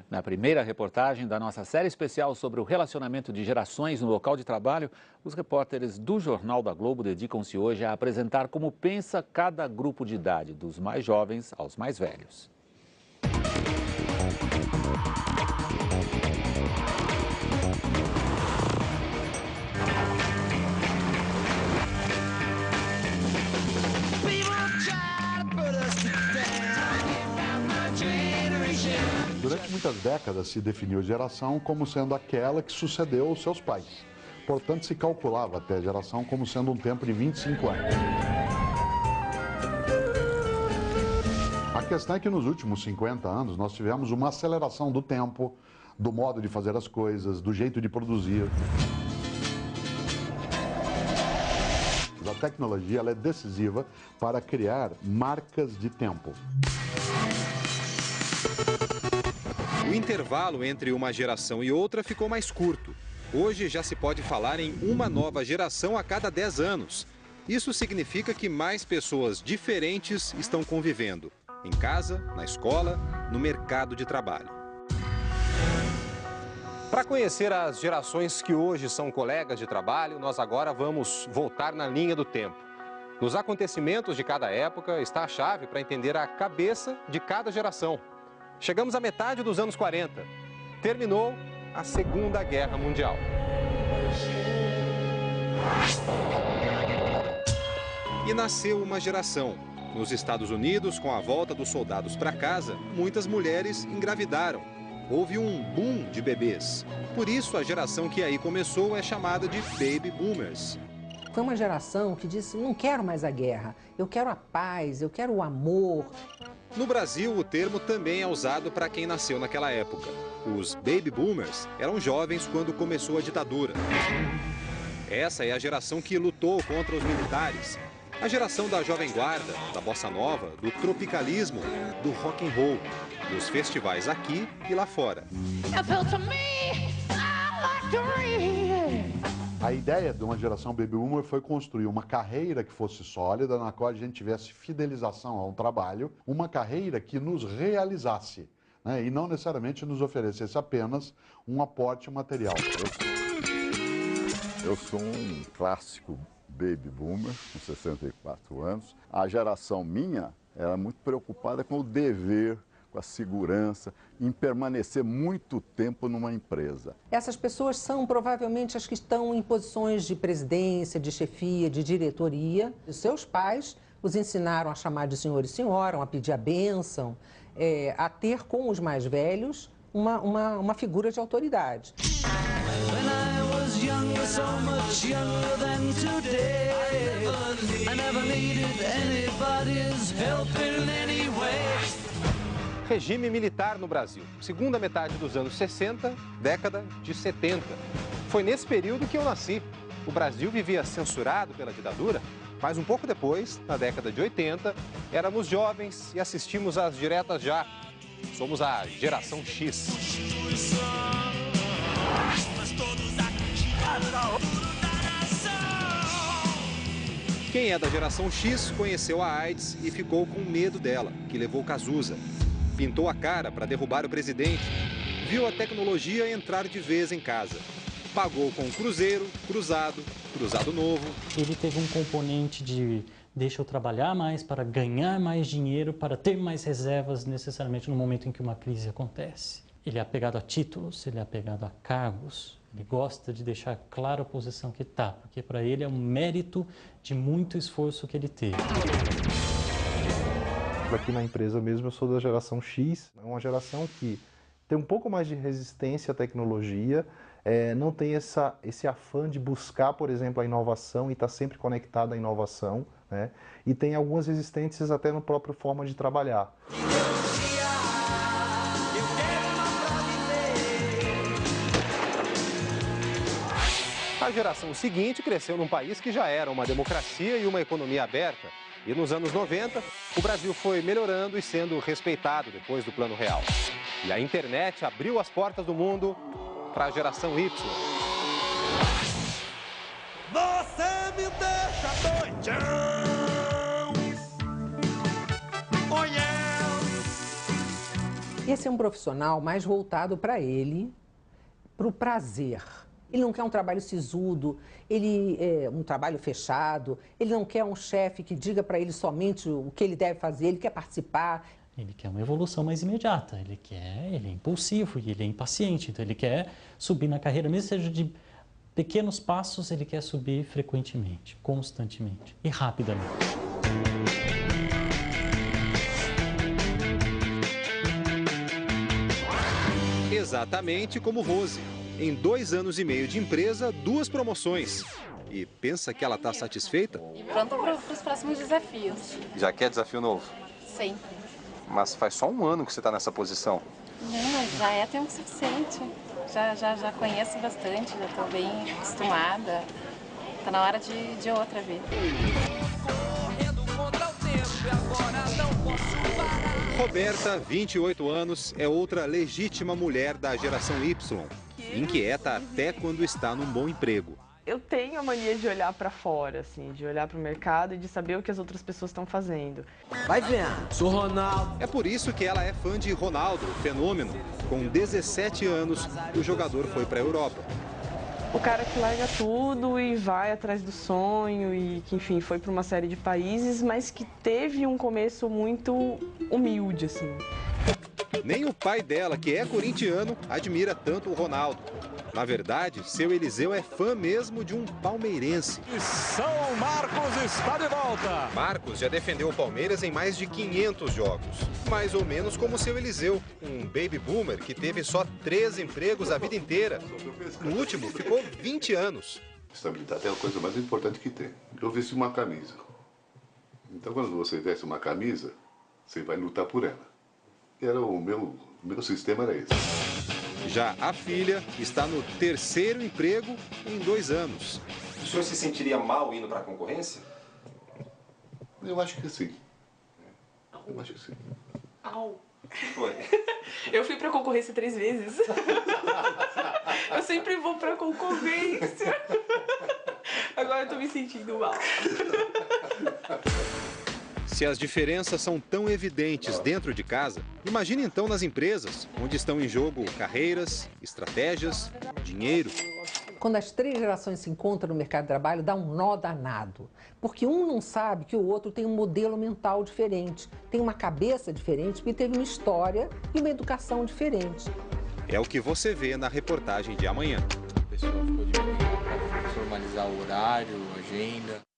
Na primeira reportagem da nossa série especial sobre o relacionamento de gerações no local de trabalho, os repórteres do Jornal da Globo dedicam-se hoje a apresentar como pensa cada grupo de idade, dos mais jovens aos mais velhos. Durante muitas décadas se definiu geração como sendo aquela que sucedeu aos seus pais. Portanto, se calculava até a geração como sendo um tempo de 25 anos. A questão é que nos últimos 50 anos nós tivemos uma aceleração do tempo, do modo de fazer as coisas, do jeito de produzir. A tecnologia ela é decisiva para criar marcas de tempo. O intervalo entre uma geração e outra ficou mais curto. Hoje já se pode falar em uma nova geração a cada 10 anos. Isso significa que mais pessoas diferentes estão convivendo. Em casa, na escola, no mercado de trabalho. Para conhecer as gerações que hoje são colegas de trabalho, nós agora vamos voltar na linha do tempo. Nos acontecimentos de cada época está a chave para entender a cabeça de cada geração. Chegamos à metade dos anos 40. Terminou a Segunda Guerra Mundial. E nasceu uma geração. Nos Estados Unidos, com a volta dos soldados para casa, muitas mulheres engravidaram. Houve um boom de bebês. Por isso, a geração que aí começou é chamada de Baby Boomers. Foi uma geração que disse, não quero mais a guerra, eu quero a paz, eu quero o amor. No Brasil, o termo também é usado para quem nasceu naquela época. Os Baby Boomers eram jovens quando começou a ditadura. Essa é a geração que lutou contra os militares. A geração da Jovem Guarda, da Bossa Nova, do tropicalismo, do rock and roll, dos festivais aqui e lá fora. A ideia de uma geração Baby Boomer foi construir uma carreira que fosse sólida, na qual a gente tivesse fidelização a um trabalho, uma carreira que nos realizasse, né? E não necessariamente nos oferecesse apenas um aporte material. Eu sou um clássico Baby Boomer, com 64 anos. A geração minha era muito preocupada com o dever, com a segurança, em permanecer muito tempo numa empresa. Essas pessoas são provavelmente as que estão em posições de presidência, de chefia, de diretoria. Os seus pais os ensinaram a chamar de senhor e senhora, a pedir a bênção, a ter com os mais velhos uma figura de autoridade. Regime militar no Brasil, segunda metade dos anos 60, década de 70. Foi nesse período que eu nasci. O Brasil vivia censurado pela ditadura, mas um pouco depois, na década de 80, éramos jovens e assistimos às diretas já. Somos a geração X. Quem é da geração X conheceu a AIDS e ficou com medo dela, que levou Cazuza. Pintou a cara para derrubar o presidente, viu a tecnologia entrar de vez em casa. Pagou com cruzeiro, cruzado novo. Ele teve um componente de deixa eu trabalhar mais para ganhar mais dinheiro, para ter mais reservas necessariamente no momento em que uma crise acontece. Ele é apegado a títulos, ele é apegado a cargos, ele gosta de deixar clara a posição que está, porque para ele é um mérito de muito esforço que ele teve. Aqui na empresa mesmo eu sou da geração X, é uma geração que tem um pouco mais de resistência à tecnologia, não tem esse afã de buscar, por exemplo, a inovação e estar sempre conectado à inovação, né? E tem algumas resistências até na própria forma de trabalhar. A geração seguinte cresceu num país que já era uma democracia e uma economia aberta. E nos anos 90, o Brasil foi melhorando e sendo respeitado depois do Plano Real. E a internet abriu as portas do mundo para a geração Y. Você me deixa doidão. Oh, yeah. Esse é um profissional mais voltado para ele, para o prazer. Ele não quer um trabalho sisudo, um trabalho fechado, ele não quer um chefe que diga para ele somente o que ele deve fazer, ele quer participar. Ele quer uma evolução mais imediata, ele é impulsivo e ele é impaciente, então ele quer subir na carreira, mesmo que seja de pequenos passos, ele quer subir frequentemente, constantemente e rapidamente. Exatamente como Rose. Em 2 anos e meio de empresa, 2 promoções. E pensa que ela está satisfeita? E pronta para os próximos desafios. Já quer desafio novo? Sempre. Mas faz só 1 ano que você está nessa posição. Não, mas já é tempo suficiente. Já conheço bastante, já estou bem acostumada. Está na hora de outra vida. Roberta, 28 anos, é outra legítima mulher da geração Y. Inquieta até quando está num bom emprego. Eu tenho a mania de olhar para fora, assim, de olhar para o mercado e de saber o que as outras pessoas estão fazendo. Vai vendo, sou Ronaldo. É por isso que ela é fã de Ronaldo, fenômeno. Com 17 anos, o jogador foi para a Europa. O cara que larga tudo e vai atrás do sonho e que, enfim, foi para uma série de países, mas que teve um começo muito humilde, assim. Nem o pai dela, que é corintiano, admira tanto o Ronaldo. Na verdade, seu Eliseu é fã mesmo de um palmeirense. São Marcos está de volta. Marcos já defendeu o Palmeiras em mais de 500 jogos. Mais ou menos como seu Eliseu, um baby boomer que teve só 3 empregos a vida inteira. No último, ficou 20 anos. Estabilidade é a coisa mais importante que tem. Eu vesti uma camisa. Então, quando você veste uma camisa, você vai lutar por ela. Era o meu sistema era esse. Já a filha está no 3º emprego em 2 anos. O senhor se sentiria mal indo para a concorrência? Eu acho que sim. Eu acho que sim. Au! Foi. Eu fui pra concorrência 3 vezes. Eu sempre vou pra concorrência. Agora eu tô me sentindo mal. Se as diferenças são tão evidentes dentro de casa, imagine então nas empresas, onde estão em jogo carreiras, estratégias, dinheiro. Quando as 3 gerações se encontram no mercado de trabalho, dá um nó danado. Porque um não sabe que o outro tem um modelo mental diferente, tem uma cabeça diferente, porque teve uma história e uma educação diferente. É o que você vê na reportagem de amanhã. O pessoal ficou de formalizar o horário, a agenda.